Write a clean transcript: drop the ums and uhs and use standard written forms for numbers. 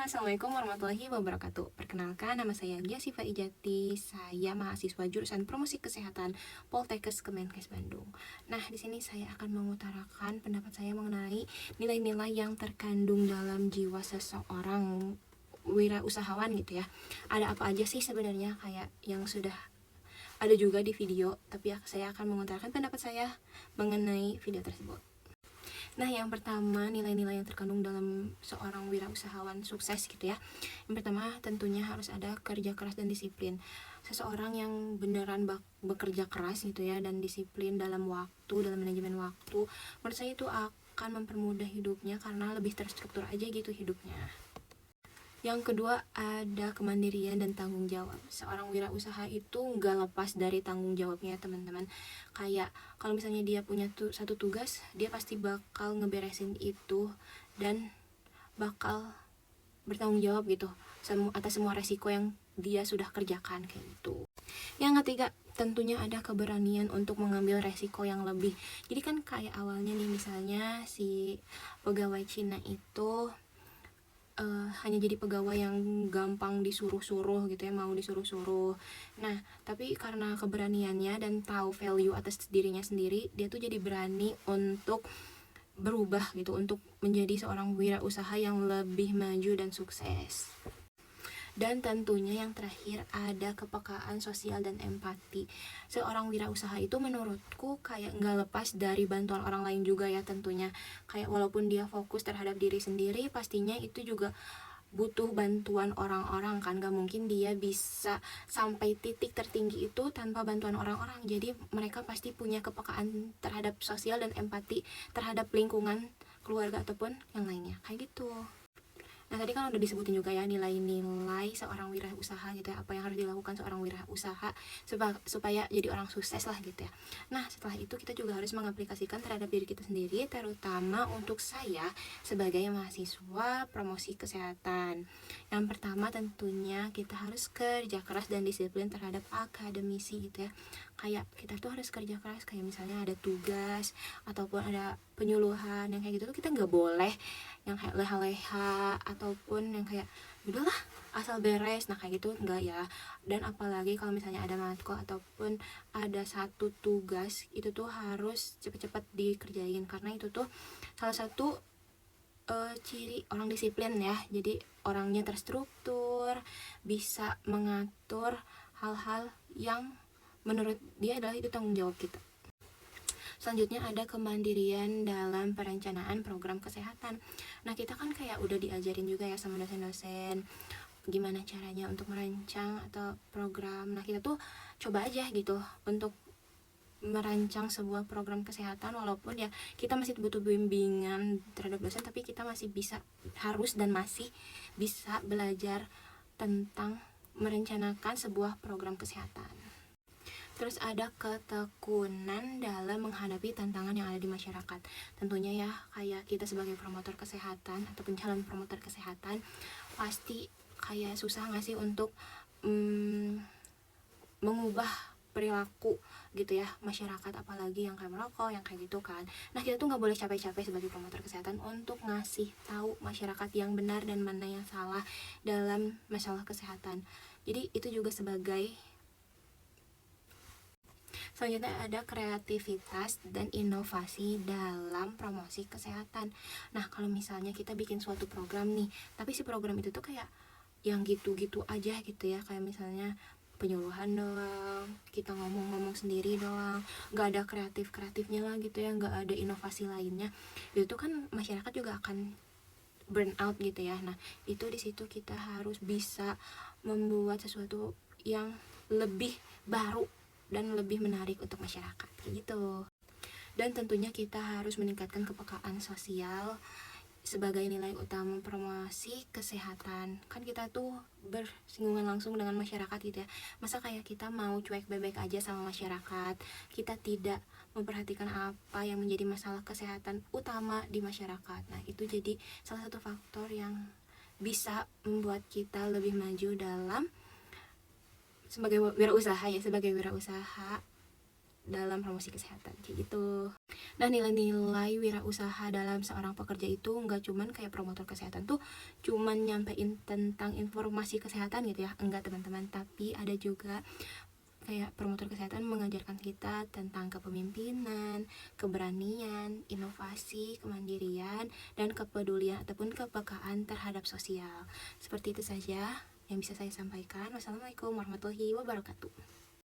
Halo, Assalamualaikum warahmatullahi wabarakatuh. Perkenalkan, nama saya Gia Sifa Ijati. Saya mahasiswa jurusan Promosi Kesehatan Poltekkes Kemenkes Bandung. Nah, di sini saya akan mengutarakan pendapat saya mengenai nilai-nilai yang terkandung dalam jiwa seseorang wirausahawan gitu ya. Ada apa aja sih sebenarnya kayak yang sudah ada juga di video, tapi saya akan mengutarakan pendapat saya mengenai video tersebut. Nah, yang pertama, nilai-nilai yang terkandung dalam seorang wirausahawan sukses gitu ya. Yang pertama, tentunya harus ada kerja keras dan disiplin. Seseorang yang beneran bekerja keras gitu ya, dan disiplin dalam waktu, dalam manajemen waktu, menurut saya itu akan mempermudah hidupnya karena lebih terstruktur aja gitu hidupnya. Yang kedua, ada kemandirian dan tanggung jawab. Seorang wirausaha itu nggak lepas dari tanggung jawabnya, teman-teman. Kayak kalau misalnya dia punya satu tugas, dia pasti bakal ngeberesin itu dan bakal bertanggung jawab gitu atas semua resiko yang dia sudah kerjakan kayak gitu. Yang ketiga, tentunya ada keberanian untuk mengambil resiko yang lebih. Jadi kan kayak awalnya nih, misalnya si pegawai Cina itu hanya jadi pegawai yang gampang disuruh-suruh gitu ya, mau disuruh-suruh. Nah, tapi karena keberaniannya dan tahu value atas dirinya sendiri, dia tuh jadi berani untuk berubah gitu, untuk menjadi seorang wirausaha yang lebih maju dan sukses. Dan tentunya yang terakhir ada kepekaan sosial dan empati. Seorang wirausaha itu menurutku kayak nggak lepas dari bantuan orang lain juga ya tentunya. Kayak walaupun dia fokus terhadap diri sendiri, pastinya itu juga butuh bantuan orang-orang kan. Gak mungkin dia bisa sampai titik tertinggi itu tanpa bantuan orang-orang. Jadi mereka pasti punya kepekaan terhadap sosial dan empati terhadap lingkungan, keluarga ataupun yang lainnya kayak gitu. Nah, tadi kan udah disebutin juga ya nilai-nilai seorang wirausaha gitu ya, apa yang harus dilakukan seorang wirausaha supaya jadi orang sukses lah gitu ya. Nah, setelah itu kita juga harus mengaplikasikan terhadap diri kita sendiri, terutama untuk saya sebagai mahasiswa promosi kesehatan. Yang pertama tentunya kita harus kerja keras dan disiplin terhadap akademisi gitu ya. Kayak kita tuh harus kerja keras, kayak misalnya ada tugas ataupun ada penyuluhan yang kayak gitu tuh kita nggak boleh yang kayak leha-leha ataupun yang kayak udahlah asal beres, nah kayak gitu enggak ya. Dan apalagi kalau misalnya ada matkul ataupun ada satu tugas, itu tuh harus cepet-cepet dikerjain karena itu tuh salah satu ciri orang disiplin ya. Jadi orangnya terstruktur, bisa mengatur hal-hal yang menurut dia adalah itu tanggung jawab kita. Selanjutnya ada kemandirian dalam perencanaan program kesehatan. Nah, kita kan kayak udah diajarin juga ya sama dosen-dosen gimana caranya untuk merancang atau program. Nah, kita tuh coba aja gitu untuk merancang sebuah program kesehatan, walaupun ya kita masih butuh bimbingan terhadap dosen, tapi kita masih masih bisa belajar tentang merencanakan sebuah program kesehatan. Terus ada ketekunan dalam menghadapi tantangan yang ada di masyarakat. Tentunya ya, kayak kita sebagai promotor kesehatan atau calon promotor kesehatan, pasti kayak susah gak sih untuk mengubah perilaku gitu ya masyarakat, apalagi yang kayak merokok, yang kayak gitu kan. Nah, kita tuh nggak boleh capek-capek sebagai promotor kesehatan untuk ngasih tahu masyarakat yang benar dan mana yang salah dalam masalah kesehatan. Jadi itu juga sebagai. Selanjutnya ada kreativitas dan inovasi dalam promosi kesehatan. Nah, kalau misalnya kita bikin suatu program nih, tapi si program itu tuh kayak yang gitu-gitu aja gitu ya, kayak misalnya penyuluhan doang, kita ngomong-ngomong sendiri doang, nggak ada kreatif-kreatifnya lah gitu ya, nggak ada inovasi lainnya, itu tuh kan masyarakat juga akan burn out gitu ya. Nah, itu di situ kita harus bisa membuat sesuatu yang lebih baru dan lebih menarik untuk masyarakat gitu. Dan tentunya kita harus meningkatkan kepekaan sosial sebagai nilai utama promosi kesehatan. Kan kita tuh bersinggungan langsung dengan masyarakat gitu ya. Masa kayak kita mau cuek bebek aja sama masyarakat, kita tidak memperhatikan apa yang menjadi masalah kesehatan utama di masyarakat. Nah, itu jadi salah satu faktor yang bisa membuat kita lebih maju dalam sebagai wirausaha dalam promosi kesehatan kayak gitu. Nah, nilai-nilai wirausaha dalam seorang pekerja itu nggak cuman kayak promotor kesehatan tuh cuman nyampein tentang informasi kesehatan gitu ya, enggak teman-teman, tapi ada juga kayak promotor kesehatan mengajarkan kita tentang kepemimpinan, keberanian, inovasi, kemandirian, dan kepedulian ataupun kepekaan terhadap sosial. Seperti itu saja yang bisa saya sampaikan. Wassalamualaikum warahmatullahi wabarakatuh.